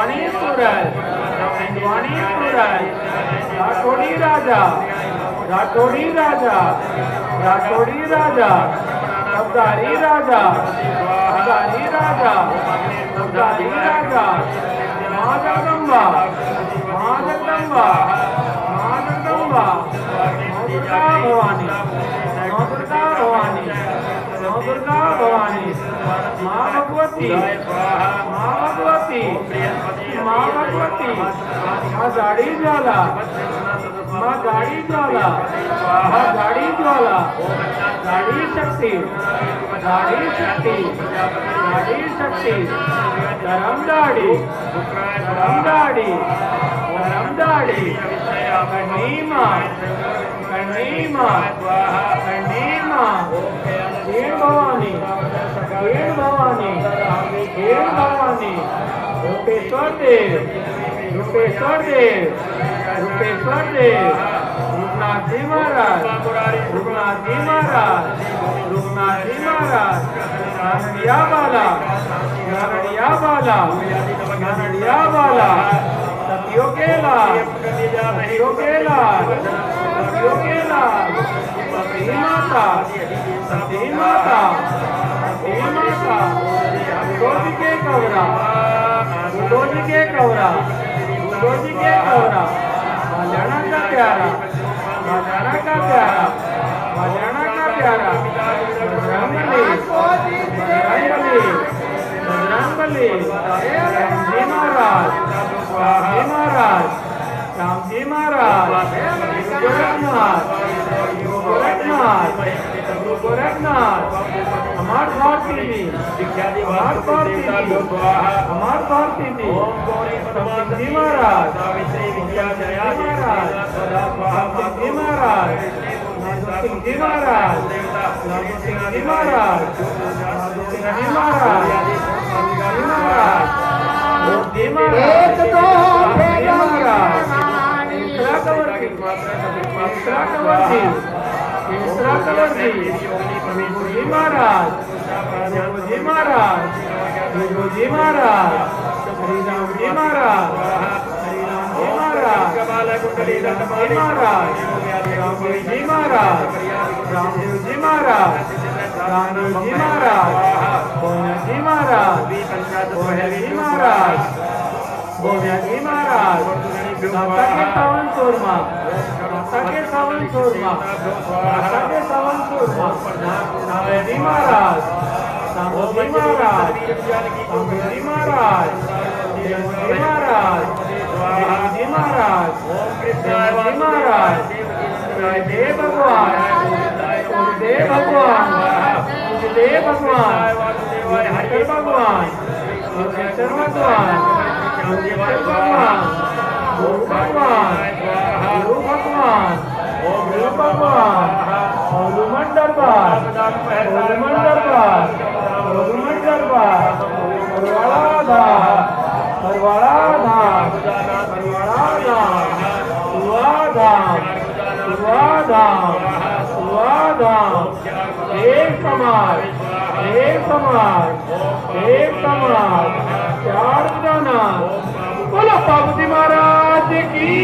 सिंधवाणी सूरज, सिंधवाणी सूरज, राठौड़ी राजा, राठौड़ी राजा, राठौड़ी राजा, अब्दारी राजा, अब्दारी राजा, अब्दारी राजा, माँ जगदम्बा, माँ जगदम्बा, माँ जगदम्बा, माँ दुर्गा भवानी, माँ दुर्गा भवानी, माँ दुर्गा भवानी, माँ भगवती, माँ भगवती, माँ भगवती, माँ गाड़ी ज्वाला, माँ गाड़ी ज्वाला, माँ गाड़ी ज्वाला, गाड़ी शक्ति, गाड़ी शक्ति, गाड़ी शक्ति, धर्म दाढ़ी, धर्म दाढ़ी, धर्म दाढ़ी, कन्नीमा, कन्नीमा, कन्नीमा, वीर भवानी, वीर भवानी, वीर भवानी, रूपेश्वर देव, रूपेश्वर देव, रूपेश्वर देव, रूपनाथ जी महाराज, रूपनाथ जी महाराज, रूपनाथ जी महाराज, नारडिया बाला, नारडिया बाला, नारडिया बाला, सतियों के लाल, सतियों के लाल, सतियों के लाल, सती माता, सती माता, सती माता, गुरुजी के कवरा, गुरुजी के कवरा, गुरुजी के कवरा, माल्याना का प्यारा, माल्याना का प्यारा, माल्याना का प्यारा, बजरंगबली, बजरंगबली, बजरंगबली, रामजी महाराज, रामजी महाराज, रामजी महाराज, गोरखनाथ, गोरखनाथ, गोरखनाथ, हमार भारती जी, हमार भारती जी, हमार भारती जी, जी महाराज, जी महाराज, सिंह जी महाराज, सिंह जी महाराज, सिंह जी महाराज, जी महाराज, जी महाराज, जी महाराज, इंदिरा कंवर जी, इंदिरा कंवर जी, इंदिरा कंवर जी, जी महाराज, जी महाराज, जी महाराज, हरिराम जी महाराज, हरिराम जी महाराज, हरिराम जी महाराज, रामदेव जी महाराज, रामदेव जी महाराज, रामदेव जी महाराज, भोया जी महाराज, भोया जी महाराज, भोया जी महाराज, माता के सावन सूरमा, माता के सावन सूरमा, माता के सावन सूरमा, रामदेव जी महाराज, रामदेव जी महाराज, रामदेव जी महाराज, देव जी महाराज, देव जी महाराज, देव जी महाराज, देव भगवान, देव भगवान, देव भगवान, हरिहर भगवान, हरिहर भगवान, हरिहर भगवान, गुरु भगवान, गुरु भगवान, गुरु भगवान, हनुमान दरबार, हनुमान दरबार, हनुमान दरबार, हरवाड़ा धाम, हरवाड़ा धाम, हरवाड़ा धाम, सुआ धाम, सुआ धाम, सुआ धाम, एक समाज, एक समाज, एक समाज, चार जना, बोलो पार्वती महाराज की।